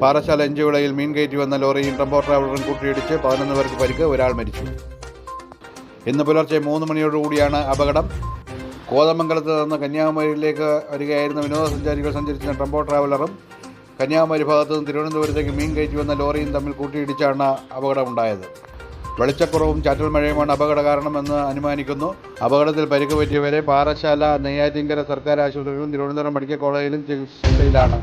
പാറശാല എഞ്ചുവിളയിൽ മീൻ കയറ്റി വന്ന ലോറിയും ടെമ്പോ ട്രാവലറും കൂട്ടിയിടിച്ച് 11 പേർക്ക് പരിക്ക്, ഒരാൾ മരിച്ചു. ഇന്ന് പുലർച്ചെ 3 മണിയോടുകൂടിയാണ് അപകടം. കോതമംഗലത്ത് നിന്ന് കന്യാകുമാരിയിലേക്ക് വരികയായിരുന്ന വിനോദസഞ്ചാരികൾ സഞ്ചരിച്ച ടെമ്പോ ട്രാവലറും കന്യാകുമാരി ഭാഗത്തു നിന്ന് തിരുവനന്തപുരത്തേക്ക് മീൻ കയറ്റി വന്ന ലോറിയും തമ്മിൽ കൂട്ടിയിടിച്ചാണ് അപകടമുണ്ടായത്. വെളിച്ചക്കുറവും ചാറ്റൽ മഴയുമാണ് അപകട കാരണമെന്ന് അനുമാനിക്കുന്നു. അപകടത്തിൽ പരിക്ക് പറ്റിയവരെ പാറശാല, നെയ്യാറ്റിൻകര സർക്കാർ ആശുപത്രിയിലും തിരുവനന്തപുരം മെഡിക്കൽ കോളേജിലും ചികിത്സയിലാണ്.